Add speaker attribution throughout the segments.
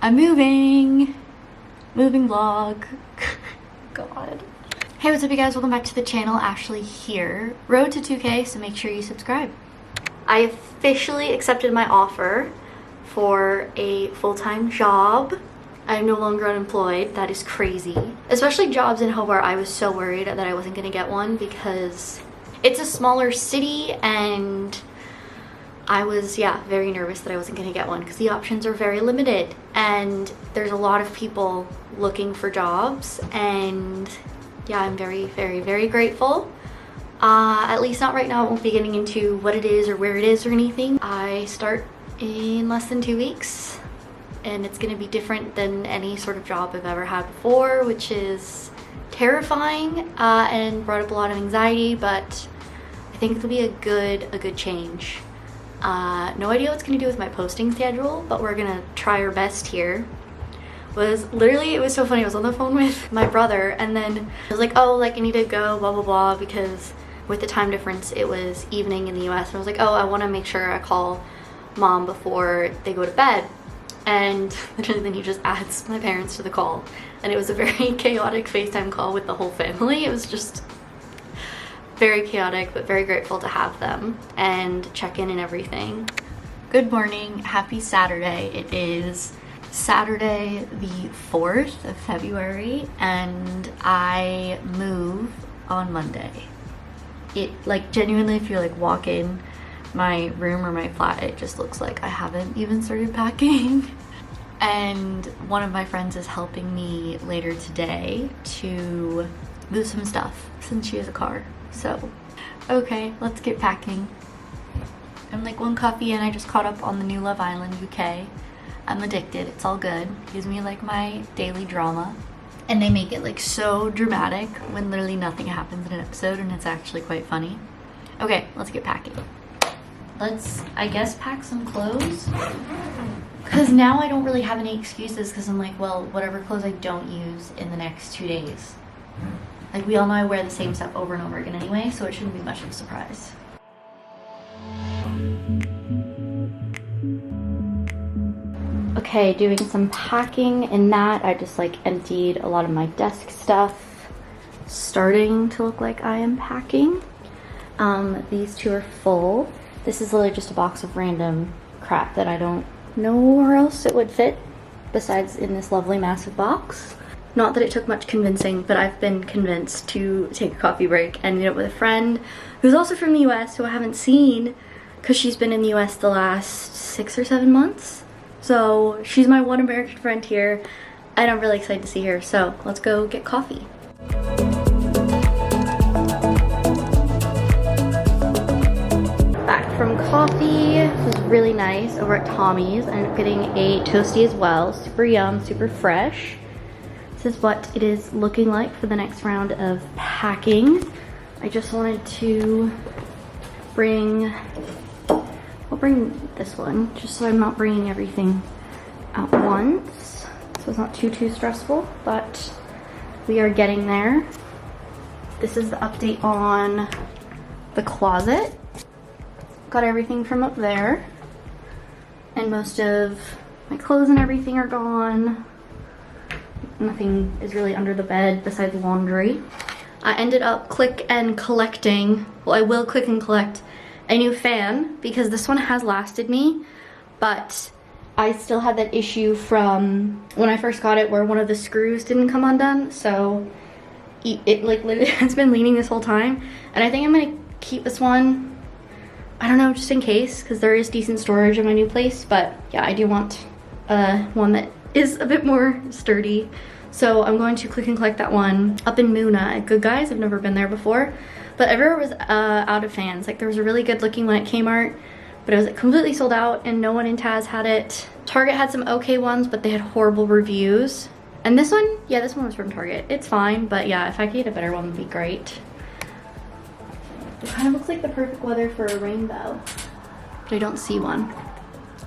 Speaker 1: I'm moving vlog. God. Hey, what's up you guys? Welcome back to the channel. Ashley here. Road to 2K, so make sure you subscribe. I officially accepted my offer for a full-time job. I'm no longer unemployed. That is crazy. Especially jobs in Hobart, I was so worried that I wasn't gonna get one because it's a smaller city and I was, very nervous that I wasn't gonna get one because the options are very limited and there's a lot of people looking for jobs, and yeah, I'm very, very, very grateful. At least not right now. I won't be getting into what it is or where it is or anything. I start in less than 2 weeks and it's gonna be different than any sort of job I've ever had before, which is terrifying and brought up a lot of anxiety, but I think it'll be a good change. No idea what it's gonna do with my posting schedule, but we're gonna try our best here. It was so funny. I was on the phone with my brother and then I was like, oh, like I need to go, blah, blah, blah, because with the time difference, it was evening in the US. And I was like, oh, I want to make sure I call mom before they go to bed. And literally then he just adds my parents to the call. And it was a very chaotic FaceTime call with the whole family. It was just very chaotic, but very grateful to have them and check in and everything. Good morning. Happy Saturday. It is Saturday the 4th of February and I move on Monday. It, like, genuinely, if you like walk in my room or my flat, it just looks like I haven't even started packing. And one of my friends is helping me later today to move some stuff since she has a car. So, okay, let's get packing. I'm like one coffee and I just caught up on the new Love Island UK. I'm addicted. It's all good. Gives me like my daily drama. And they make it like so dramatic when literally nothing happens in an episode and it's actually quite funny. Okay, let's get packing. Let's, I guess, pack some clothes. Because now I don't really have any excuses because I'm like, well, whatever clothes I don't use in the next 2 days. Like, we all know I wear the same stuff over and over again anyway, so it shouldn't be much of a surprise. Okay, doing some packing. In that, I just like emptied a lot of my desk stuff. Starting to look like I am packing. These two are full. This is literally just a box of random crap that I don't know where else it would fit besides in this lovely massive box. Not that it took much convincing, but I've been convinced to take a coffee break and meet up with a friend who's also from the US who I haven't seen because she's been in the US the last 6 or 7 months. So she's my one American friend here and I'm really excited to see her. So let's go get coffee. Back from coffee. This was really nice over at Tommy's. I ended up getting a toasty as well. Super yum, super fresh. This is what it is looking like for the next round of packing. I just wanted to I'll bring this one just so I'm not bringing everything at once. So it's not too stressful, but we are getting there. This is the update on the closet. Got everything from up there. And most of my clothes and everything are gone. Nothing is really under the bed besides laundry. I ended up click and collecting, well, I will click and collect a new fan because this one has lasted me, but I still had that issue from when I first got it where one of the screws didn't come undone, so it like literally has been leaning this whole time, and I think I'm gonna keep this one, I don't know, just in case, because there is decent storage in my new place, but yeah, I do want one that is a bit more sturdy. So I'm going to click and collect that one up in Muna at Good Guys. I've never been there before, but everywhere was out of fans. Like there was a really good looking one at Kmart, but it was like completely sold out and no one in Taz had it. Target had some okay ones, but they had horrible reviews. And this one, yeah, this one was from Target. It's fine, but yeah, if I could get a better one, would be great. It kind of looks like the perfect weather for a rainbow, but I don't see one.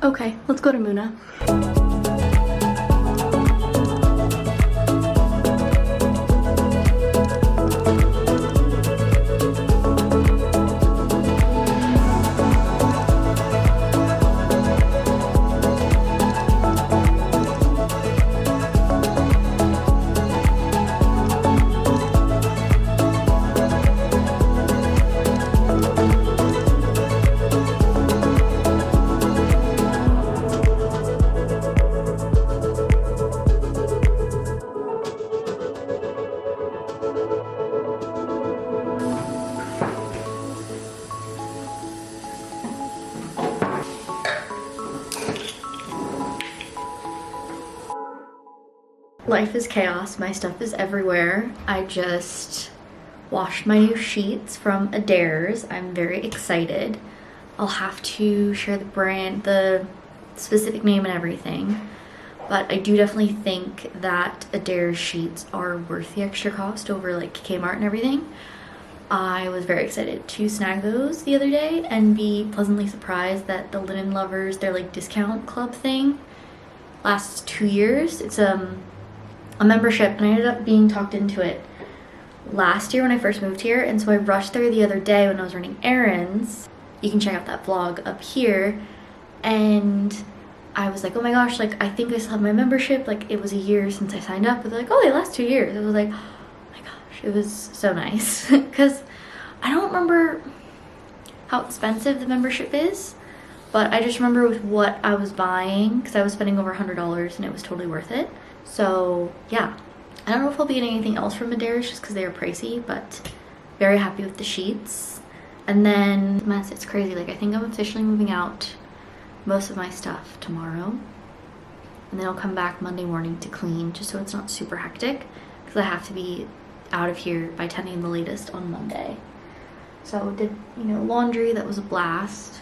Speaker 1: Okay, let's go to Muna. Life is chaos. My stuff is everywhere. I just washed my new sheets from Adair's. I'm very excited. I'll have to share the brand, the specific name and everything. But I do definitely think that Adair's sheets are worth the extra cost over like Kmart and everything. I was very excited to snag those the other day and be pleasantly surprised that the Linen Lovers, their like discount club thing, lasts 2 years. It's a membership, and I ended up being talked into it last year when I first moved here, and so I rushed there the other day when I was running errands. You can check out that vlog up here, and I was like, oh my gosh, like I think I still have my membership. Like it was a year since I signed up, but they're like, oh, they last 2 years. I was like, oh my gosh, it was so nice because I don't remember how expensive the membership is, but I just remember with what I was buying, because I was spending over $100 and it was totally worth it. So yeah, I don't know if I'll be getting anything else from Adair's just because they are pricey, but very happy with the sheets. And then mess, it's crazy. Like I think I'm officially moving out most of my stuff tomorrow, and then I'll come back Monday morning to clean, just so it's not super hectic, because I have to be out of here by 10 a.m. the latest on Monday. So did, you know, laundry. That was a blast.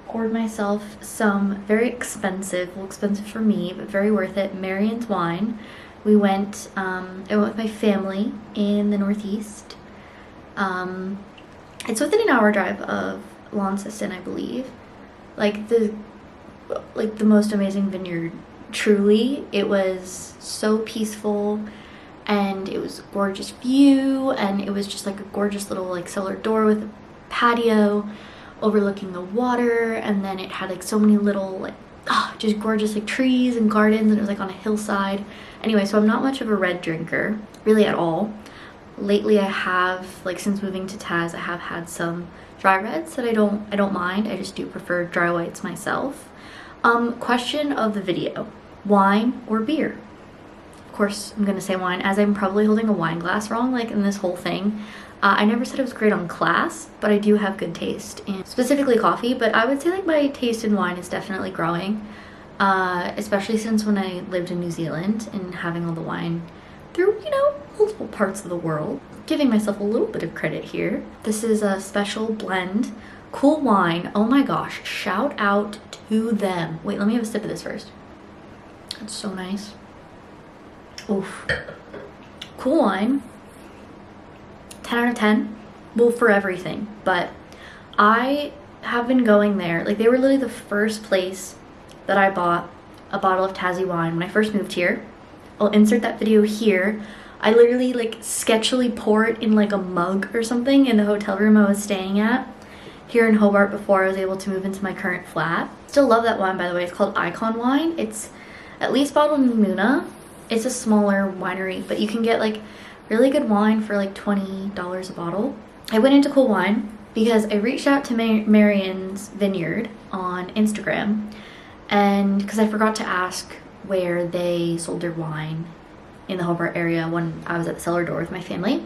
Speaker 1: Poured myself some very expensive, well, expensive for me, but very worth it, Marian's wine. We went, I went with my family in the Northeast. It's within an hour drive of Launceston, I believe. Like the most amazing vineyard. Truly, it was so peaceful, and it was a gorgeous view, and it was just like a gorgeous little like cellar door with a patio overlooking the water, and then it had like so many little like just gorgeous like trees and gardens, and it was like on a hillside. Anyway, so I'm not much of a red drinker really at all. Lately I have, like since moving to Tas, I have had some dry reds that I don't mind. I just do prefer dry whites myself. Question of the video: wine or beer? Of course I'm gonna say wine, as I'm probably holding a wine glass wrong like in this whole thing. I never said it was great on class, but I do have good taste in specifically coffee, but I would say like my taste in wine is definitely growing, especially since when I lived in New Zealand and having all the wine through, you know, multiple parts of the world. Giving myself a little bit of credit here. This is a special blend, Cool Wine. Oh my gosh, shout out to them. Wait, let me have a sip of this first. It's so nice. Oof. Cool Wine. 10 out of 10. Well, for everything, but I have been going there. Like they were literally the first place that I bought a bottle of Tassie wine when I first moved here. I'll insert that video here. I literally like sketchily pour it in like a mug or something in the hotel room I was staying at here in Hobart before I was able to move into my current flat. Still love that wine, by the way. It's called Icon Wine. It's at least bottled in Muna. It's a smaller winery, but you can get like really good wine for like $20 a bottle. I went into Cool Wine because I reached out to Marian's Vineyard on Instagram, and because I forgot to ask where they sold their wine in the Hobart area when I was at the cellar door with my family,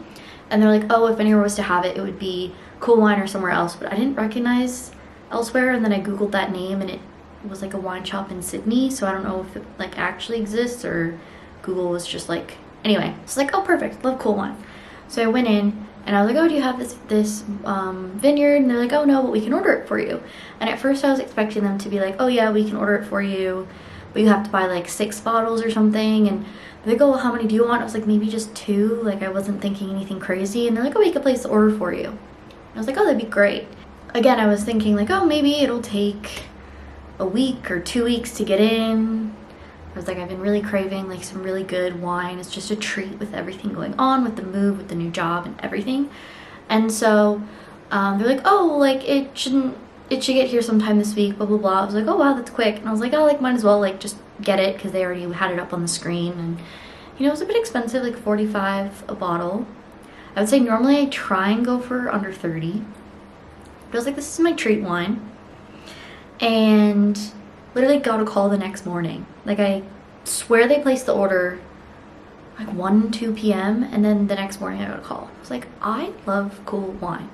Speaker 1: and they're like, oh, if anywhere was to have it, it would be Cool Wine or somewhere else, but I didn't recognize elsewhere, and then I googled that name and it was like a wine shop in Sydney, so I don't know if it like actually exists or Google was just like, anyway, it's like, oh perfect, love Cool Wine. So I went in and I was like, oh, do you have this vineyard? And they're like, oh no, but we can order it for you. And at first I was expecting them to be like, oh yeah, we can order it for you, but you have to buy like 6 bottles or something. And they go, well, how many do you want? I was like, maybe just 2. Like I wasn't thinking anything crazy. And they're like, oh, we could place the order for you. And I was like, oh, that'd be great. Again, I was thinking like, oh, maybe it'll take a week or 2 weeks to get in. I was like, I've been really craving like some really good wine. It's just a treat with everything going on, with the move, with the new job and everything. And so they're like, oh, like it should get here sometime this week, blah blah blah. I was like, oh wow, that's quick. And I was like, oh, like might as well like just get it, because they already had it up on the screen. And you know, it was a bit expensive, like $45 a bottle. I would say normally I try and go for under 30, but I was like, this is my treat wine. And literally got a call the next morning. Like I swear they placed the order like 1, 2 p.m. and then the next morning I got a call. I was like, I love Cool Wine.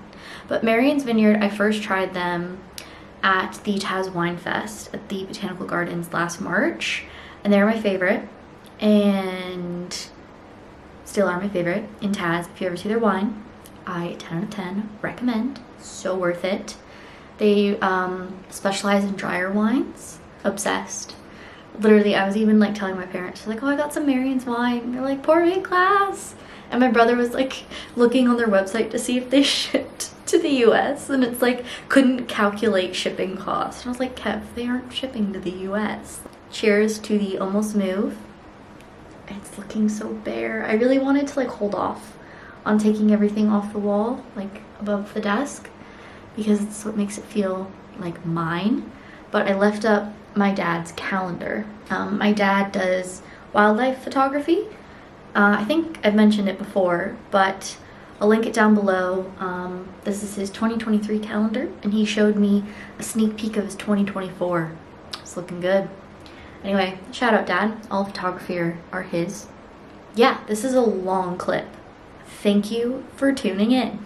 Speaker 1: But Marian's Vineyard, I first tried them at the Tas Wine Fest at the Botanical Gardens last March, and they're my favorite. and still are my favorite in Tas. If you ever see their wine, I 10 out of 10 recommend. So worth it. They specialize in drier wines. Obsessed. Literally, I was even like telling my parents, like, oh, I got some Marion's wine. They're like, pour me a glass. And my brother was like looking on their website to see if they shipped to the US, and it's like couldn't calculate shipping costs. And I was like, Kev, they aren't shipping to the US. Cheers to the almost move. It's looking so bare. I really wanted to like hold off on taking everything off the wall, like above the desk, because it's what makes it feel like mine. But I left up my dad's calendar. My dad does wildlife photography. I think I've mentioned it before, but I'll link it down below. This is his 2023 calendar, and he showed me a sneak peek of his 2024. It's looking good. Anyway, shout out Dad. All photography are his. Yeah, this is a long clip. Thank you for tuning in.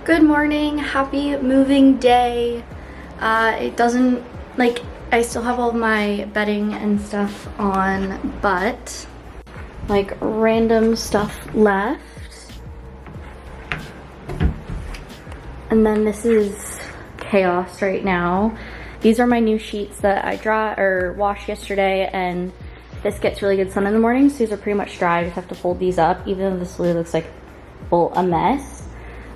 Speaker 1: Good morning, happy moving day. It doesn't, like, I still have all my bedding and stuff on, but like random stuff left. And then this is chaos right now. These are my new sheets that I washed yesterday, and this gets really good sun in the morning, so these are pretty much dry. I just have to fold these up, even though this really looks like a mess.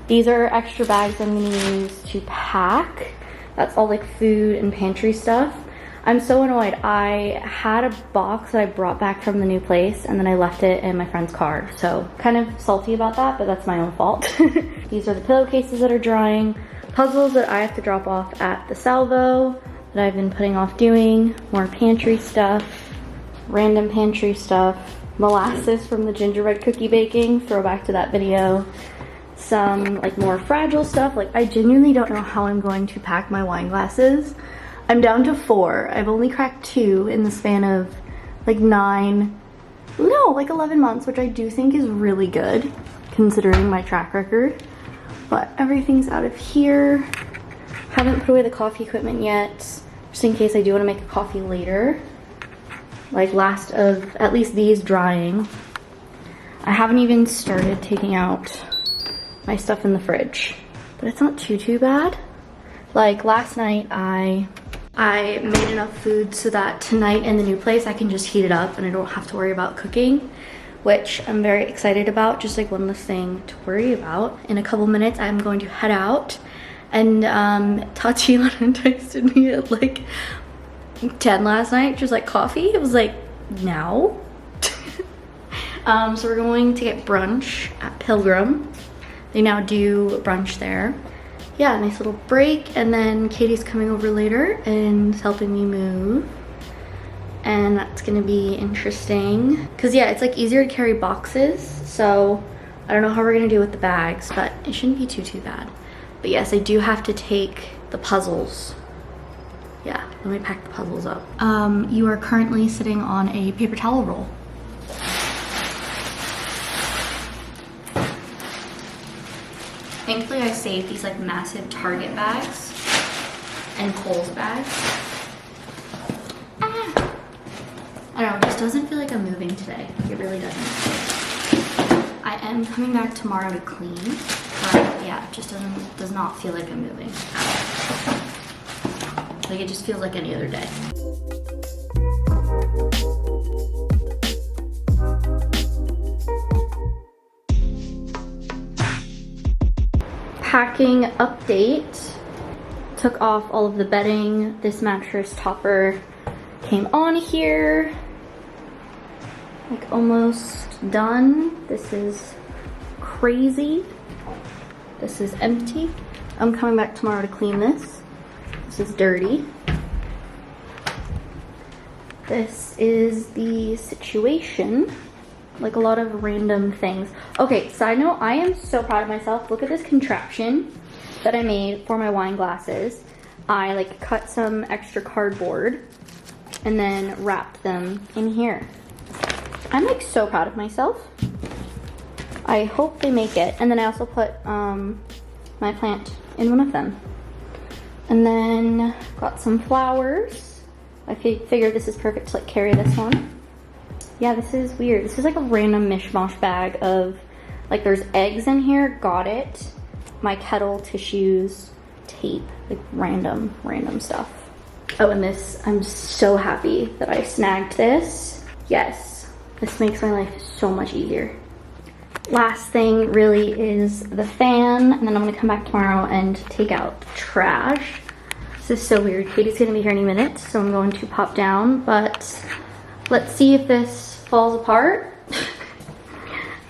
Speaker 1: These are extra bags I'm gonna use to pack. That's all like food and pantry stuff. I'm so annoyed. I had a box that I brought back from the new place, and then I left it in my friend's car. So kind of salty about that, but that's my own fault. These are the pillowcases that are drying. Puzzles that I have to drop off at the salvo that I've been putting off doing. More pantry stuff, random pantry stuff. Molasses from the gingerbread cookie baking, throwback to that video. Some like more fragile stuff. Like, I genuinely don't know how I'm going to pack my wine glasses. I'm down to 4. I've only cracked 2 in the span of like 11 months, which I do think is really good considering my track record. But everything's out of here. Haven't put away the coffee equipment yet, just in case I do want to make a coffee later. Like, last of at least these drying. I haven't even started taking out my stuff in the fridge, but it's not too bad. Like, last night I made enough food so that tonight in the new place I can just heat it up and I don't have to worry about cooking, which I'm very excited about. Just like one less thing to worry about. In a couple minutes I'm going to head out, and Tatiana texted me at like 10 last night. She was like, coffee? It was like, now? So we're going to get brunch at Pilgrim. They now do brunch there. Yeah, nice little break, and then Katie's coming over later and helping me move, and that's gonna be interesting because, yeah, it's like easier to carry boxes, so I don't know how we're gonna do with the bags, but it shouldn't be too bad. But yes, I do have to take the puzzles. Yeah, let me pack the puzzles up. You are currently sitting on a paper towel roll. Thankfully, I saved these like massive Target bags and Kohl's bags. I don't know, it just doesn't feel like I'm moving today. It really doesn't. I am coming back tomorrow to clean, but yeah, it just does not feel like I'm moving at all. Like, it just feels like any other day. Packing update. Took off all of the bedding. This mattress topper came on here. Like, almost done. This is crazy. This is empty. I'm coming back tomorrow to clean this. This is dirty. This is the situation. Like, a lot of random things. Okay, side note, I am so proud of myself. Look at this contraption that I made for my wine glasses. I like cut some extra cardboard and then wrapped them in here. I'm like so proud of myself. I hope they make it. And then I also put my plant in one of them. And then got some flowers. I figured this is perfect to like carry this one. Yeah, this is weird. This is like a random mishmash bag of, like, there's eggs in here, got it. My kettle, tissues, tape, like random stuff. Oh, and this, I'm so happy that I snagged this. Yes, this makes my life so much easier. Last thing really is the fan, and then I'm gonna come back tomorrow and take out the trash. This is so weird. Katie's gonna be here any minute, so I'm going to pop down, but let's see if this falls apart.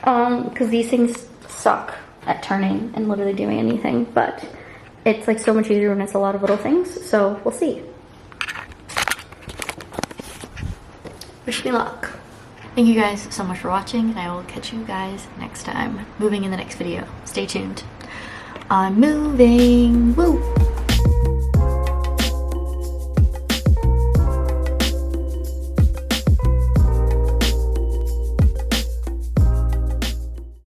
Speaker 1: Because these things suck at turning and literally doing anything, but it's like so much easier when it's a lot of little things, so we'll see. Wish me luck. Thank you guys so much for watching, and I will catch you guys next time. Moving in the next video. Stay tuned. I'm moving. Woo!